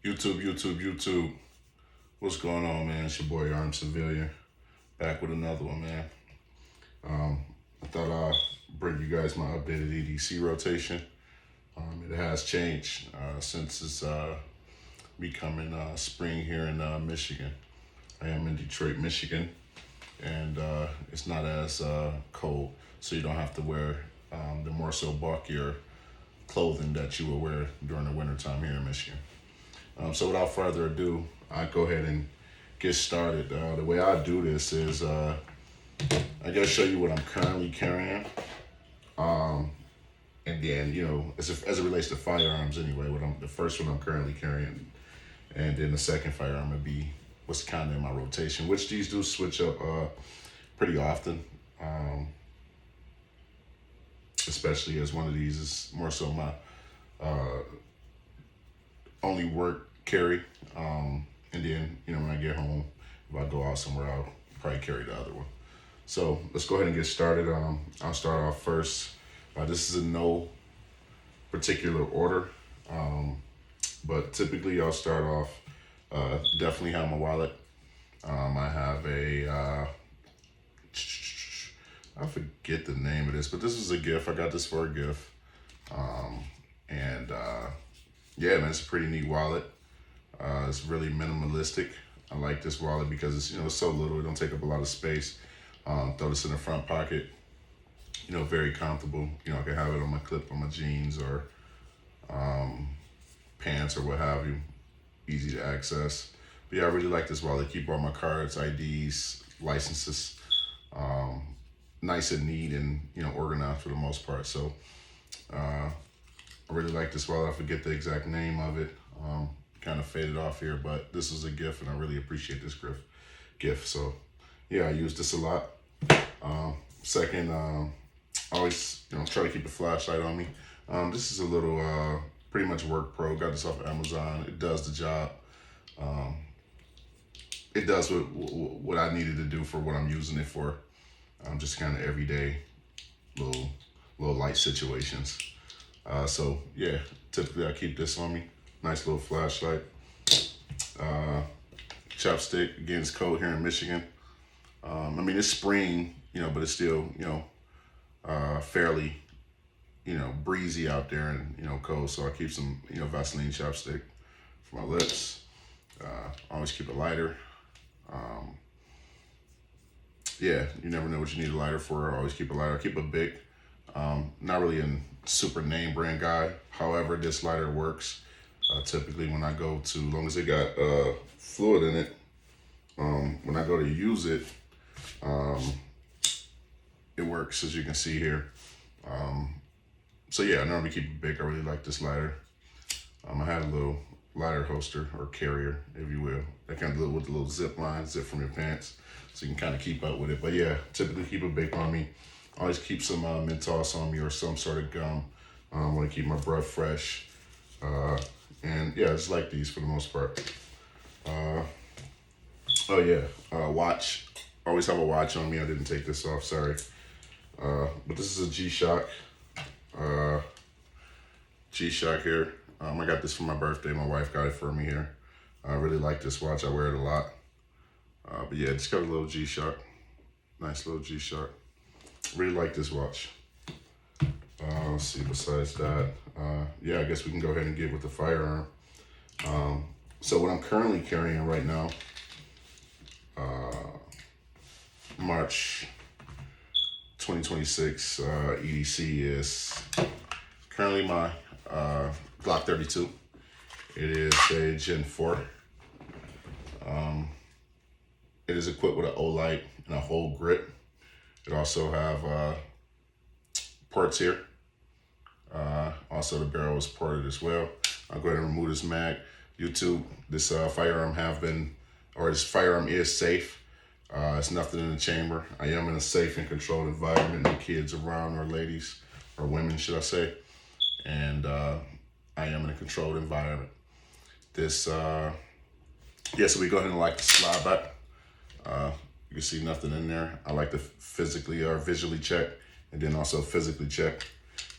YouTube. What's going on, man? It's your boy Arm Civilian, back with another one, man. I thought I'd bring you guys my updated EDC rotation. It has changed since it's becoming spring here in Michigan. I am in Detroit, Michigan, and it's not as cold, so you don't have to wear the more so bulkier clothing that you will wear during the wintertime here in Michigan. So without further ado, I go ahead and get started. The way I do this is I gotta show you what I'm currently carrying, and then as it relates to firearms anyway. The first one I'm currently carrying, and then the second firearm would be what's kind of in my rotation, which these do switch up pretty often. Especially as one of these is more so my only work carry. And then, when I get home, if I go out somewhere, I'll probably carry the other one. So let's go ahead and get started. I'll start off first. This is in no particular order, but typically I'll start off, definitely have my wallet. I have I forget the name of this, but this is a gift. I got this for a gift. Yeah, man, it's a pretty neat wallet. It's really minimalistic. I like this wallet because it's so little. It don't take up a lot of space. Throw this in the front pocket. Very comfortable. I can have it on my clip on my jeans or pants or what have you. Easy to access. But yeah, I really like this wallet. Keep all my cards, IDs, licenses. Nice and neat and organized for the most part. So I really like this wallet. I forget the exact name of it. Kind of faded off here, but this is a gift and I really appreciate this gift. So yeah, I use this a lot. Second, I always try to keep a flashlight on me. This is a little pretty much work pro. Got this off of Amazon. It does the job. It does what I needed to do for what I'm using it for. Just kind of everyday little light situations. So yeah, typically I keep this on me. Nice little flashlight. Chapstick. Again, it's cold here in Michigan. It's spring, but it's still, fairly, breezy out there and, cold. So I keep some, Vaseline chapstick for my lips. Always keep a lighter. Yeah, you never know what you need a lighter for. I always keep a lighter. I keep a Bic. Not really a super name brand guy. However, this lighter works. Typically when I go to, as long as it got fluid in it, when I go to use it, it works, as you can see here. So yeah, I normally keep a Bic. I really like this lighter. I had a little lighter holster or carrier, if you will. That kind of with the little zip line, zip from your pants, so you can kind of keep up with it. But yeah, typically keep a Bic on me. Always keep some Mentos on me or some sort of gum. I want to keep my breath fresh. And yeah, I just like these for the most part. Watch. Always have a watch on me. I didn't take this off, sorry. But this is a G-Shock. G-Shock here. I got this for my birthday. My wife got it for me here. I really like this watch. I wear it a lot. But yeah, just got a little G-Shock. Nice little G-Shock. Really like this watch. Let's see, besides that, I guess we can go ahead and get with the firearm. So what I'm currently carrying right now, March 2026 EDC is currently my Glock 32. It is a Gen 4. It is equipped with an O-light and a whole grip. It also have ports here. Also the barrel is ported as well. I'll go ahead and remove this mag. YouTube, this this firearm is safe. It's nothing in the chamber. I am in a safe and controlled environment, no kids around, or ladies, or women, should I say. And I am in a controlled environment. So we go ahead and like the slide back. You can see nothing in there. I like to physically or visually check, and then also physically check.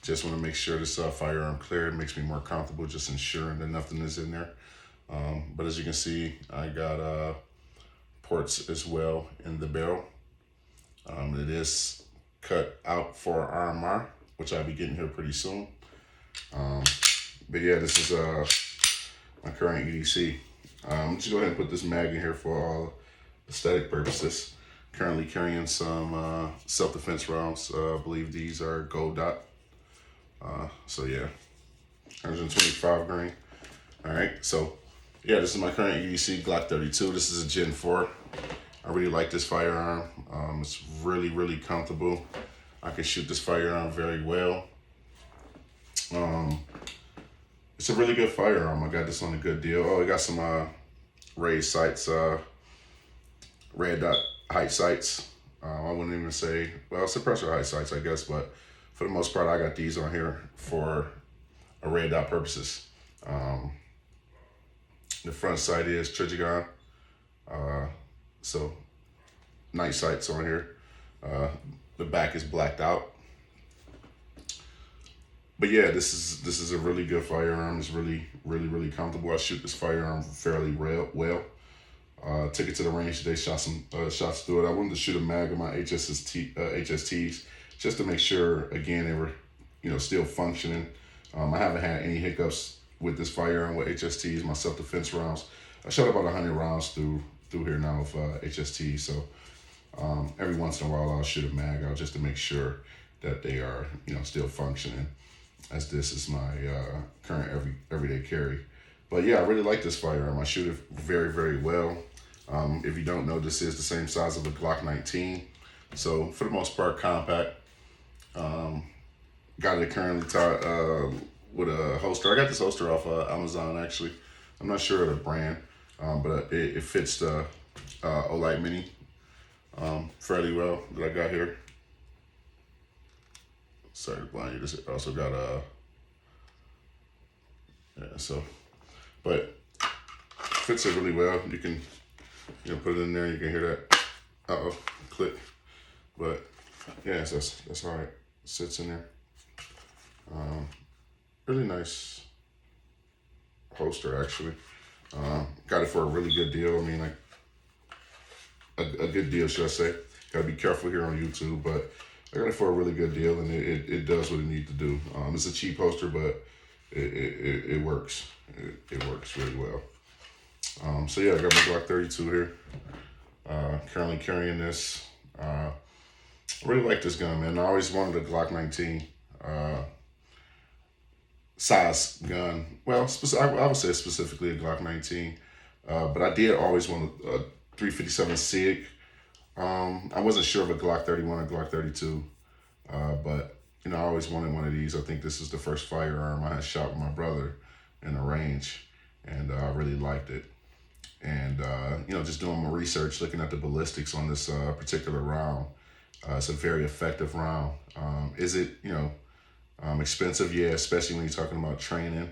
Just want to make sure this firearm clear. It makes me more comfortable just ensuring that nothing is in there. But as you can see, I got ports as well in the barrel. It is cut out for RMR, which I'll be getting here pretty soon. But yeah, this is my current EDC. Just go ahead and put this mag in here for all aesthetic purposes. Currently carrying some self-defense rounds. I believe these are gold dot. So yeah, 125 grain. All right, so yeah, this is my current EDC Glock 32. This is a Gen 4. I really like this firearm. It's really, really comfortable. I can shoot this firearm very well. It's a really good firearm. I got this on a good deal. Oh, I got some raised sights, red dot height sights. I wouldn't even say, well, suppressor height sights, I guess, but for the most part, I got these on here for a red dot purposes. The front sight is Trigon, so night sights on here. The back is blacked out. But yeah, this is a really good firearm. It's really, really, really comfortable. I shoot this firearm fairly well. Took it to the range today, shot some shots through it. I wanted to shoot a mag of my HSTs just to make sure, again, they were, still functioning. I haven't had any hiccups with this firearm with HSTs, my self-defense rounds. I shot about 100 rounds through here now with HSTs. So every once in a while I'll shoot a mag out just to make sure that they are, still functioning, as this is my current everyday carry. But yeah, I really like this firearm. I shoot it very, very well. If you don't know, this is the same size of a Glock 19. So for the most part, compact. Got it currently tied with a holster. I got this holster off Amazon, actually. I'm not sure of the brand, but it fits the Olight Mini fairly well that I got here. Sorry to blind you. This also got but fits it really well. You can, put it in there. You can hear that, click. But yeah, that's how it sits in there. Really nice holster, actually. Got it for a really good deal. I mean, like a good deal, should I say? Got to be careful here on YouTube, but I got it for a really good deal, and it does what it needs to do. It's a cheap holster, but it works. It works really well. So yeah, I got my Glock 32 here. Currently carrying this. I really like this gun, man. I always wanted a Glock 19 size gun. Well, I would say specifically a Glock 19. But I did always want a 357 SIG. I wasn't sure of a Glock 31 or Glock 32. But I always wanted one of these. I think this is the first firearm I had shot with my brother in the range, and I really liked it. And just doing my research, looking at the ballistics on this particular round, it's a very effective round. Is it expensive? Yeah, especially when you're talking about training.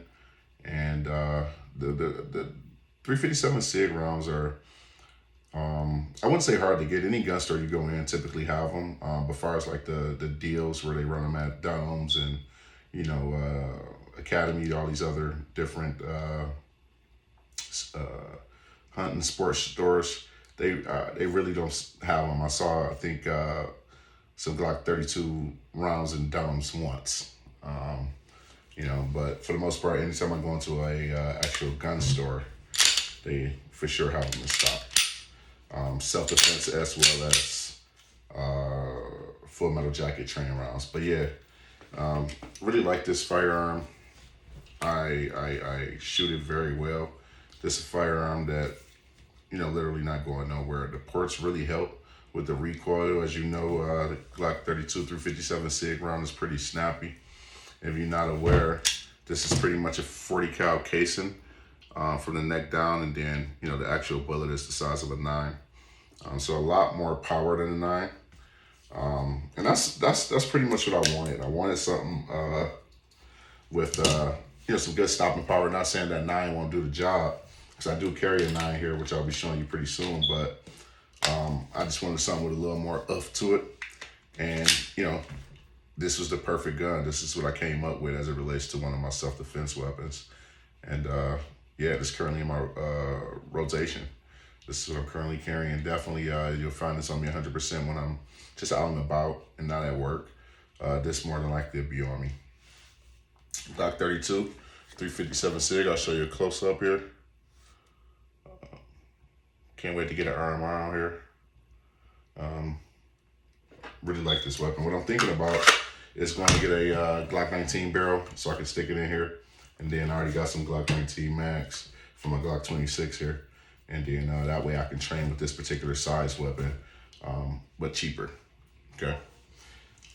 And the 357 SIG rounds are, I wouldn't say hard to get. Any gun store you go in typically have them. But as far as like the deals where they run them at Domes and Academy, all these other different hunting sports stores, they really don't have them. I saw, I think, some Glock 32 rounds in Domes once. But for the most part, anytime I go into a actual gun store, they for sure have them in stock. Self-defense as well as full metal jacket training rounds. But yeah, really like this firearm. I shoot it very well. This is a firearm that, literally not going nowhere. The ports really help with the recoil. As you know, the Glock 32 357 SIG round is pretty snappy. If you're not aware, this is pretty much a 40 cal casing from the neck down, and then the actual bullet is the size of a 9. So a lot more power than a 9. And that's pretty much what I wanted. I wanted something with some good stopping power. Not saying that 9 won't do the job, because I do carry a 9 here, which I'll be showing you pretty soon. But I just wanted something with a little more oomph to it. And this was the perfect gun. This is what I came up with as it relates to one of my self-defense weapons. And yeah, this is currently in my rotation. This is what I'm currently carrying. Definitely, you'll find this on me 100% when I'm just out and about and not at work. This more than likely will be on me. Glock 32, 357 SIG. I'll show you a close up here. Can't wait to get an RMR out here. Really like this weapon. What I'm thinking about is going to get a Glock 19 barrel so I can stick it in here. And then I already got some Glock 19 mags from a Glock 26 here. And then that way I can train with this particular size weapon, but cheaper. Okay.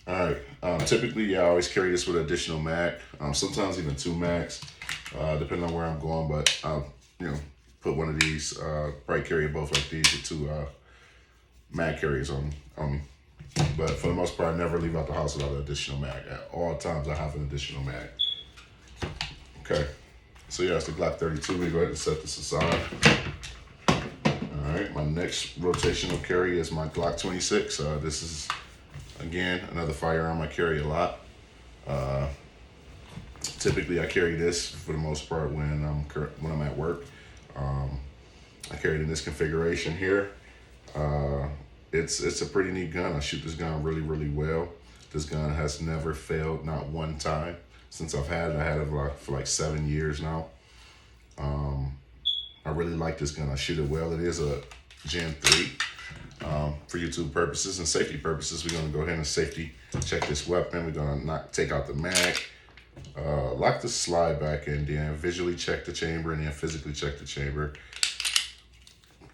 All right. Typically, yeah, I always carry this with an additional mag. Sometimes even 2 mags, depending on where I'm going. But I'll, put one of these. Probably carry both like these with 2 mag carriers on me. But for the most part, I never leave out the house without an additional mag. At all times, I have an additional mag. Okay. So yeah, it's the Glock 32. We go ahead and set this aside. All right. My next rotational carry is my Glock 26. This is, again, another firearm I carry a lot. Typically, I carry this for the most part when I'm at work. I carry it in this configuration here. It's a pretty neat gun. I shoot this gun really, really well. This gun has never failed, not one time since I've had it. I had it for like 7 years now. I really like this gun. I shoot it well. It is a Gen 3. For YouTube purposes and safety purposes, we're gonna go ahead and safety check this weapon. We're gonna take out the mag, lock the slide back in, then visually check the chamber, and then physically check the chamber.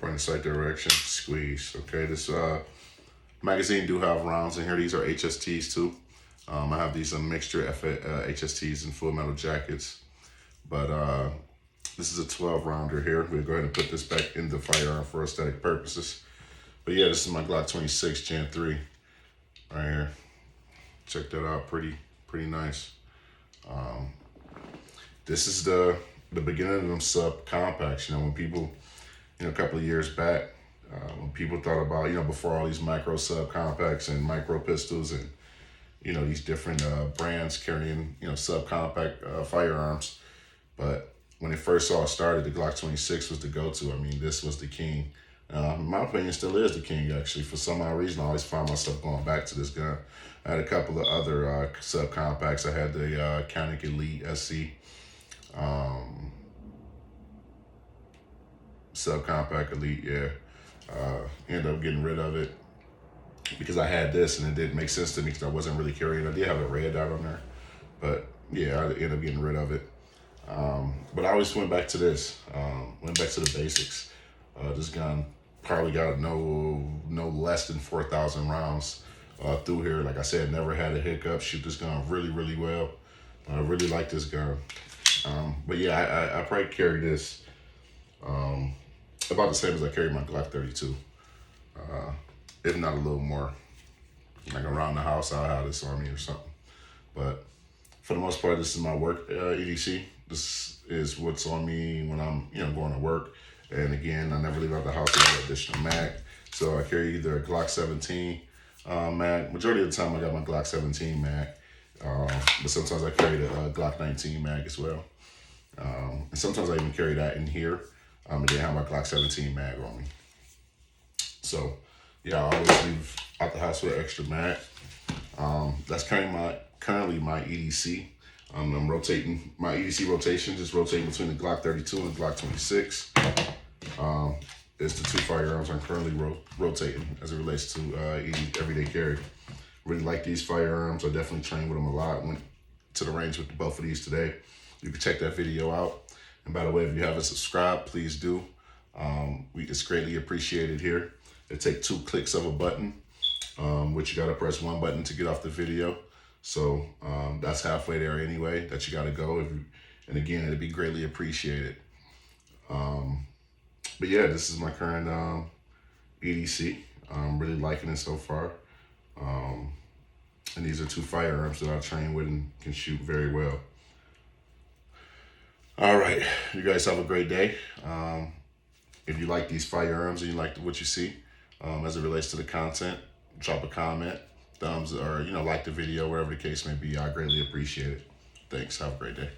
Point in sight direction, squeeze. Okay, this magazine do have rounds in here. These are HSTs too. I have these a mixture HSTs and full metal jackets, but this is a 12 rounder here. We'll go ahead and put this back in the firearm for aesthetic purposes. But yeah, this is my Glock 26 Gen 3 right here. Check that out, pretty nice. This is the beginning of them sub compacts. When people, a couple of years back, when people thought about, before all these micro sub compacts and micro pistols and, these different brands carrying, sub compact firearms. But when it first all started, the Glock 26 was the go-to. I mean, this was the king. In my opinion, still is the king, actually. For some odd reason, I always find myself going back to this gun. I had a couple of other sub compacts. I had the Canic Elite SC. Subcompact Elite, yeah. Ended up getting rid of it because I had this and it didn't make sense to me because I wasn't really carrying it. I did have a red dot on there, but yeah, I ended up getting rid of it. But I always went back to this, went back to the basics. This gun probably got no less than 4,000 rounds through here. Like I said, never had a hiccup. Shoot this gun really, really well. I really like this gun. But yeah, I probably carry this about the same as I carry my Glock 32, if not a little more. Like around the house, I'll have this on me or something. But for the most part, this is my work EDC. This is what's on me when I'm going to work. And again, I never leave out the house without additional mag. So I carry either a Glock 17 mag. Majority of the time, I got my Glock 17 mag. But sometimes I carry the Glock 19 mag as well. And sometimes I even carry that in here. And then have my Glock 17 mag on me. So, yeah, I always leave out the house with an extra mag. That's currently my EDC. I'm rotating my EDC rotation, just rotating between the Glock 32 and the Glock 26. It's the 2 firearms I'm currently rotating as it relates to everyday carry. Really like these firearms. I definitely train with them a lot. Went to the range with both of these today. You can check that video out. And by the way, if you haven't subscribed, please do. It's greatly appreciated here. It takes 2 clicks of a button, which you gotta press 1 button to get off the video. So that's halfway there anyway, that you gotta go. And again, it'd be greatly appreciated. But yeah, this is my current EDC. I'm really liking it so far. And these are 2 firearms that I train with and can shoot very well. All right, you guys have a great day. If you like these firearms and you like what you see as it relates to the content, drop a comment, thumbs, or like the video, wherever the case may be. I greatly appreciate it. Thanks. Have a great day.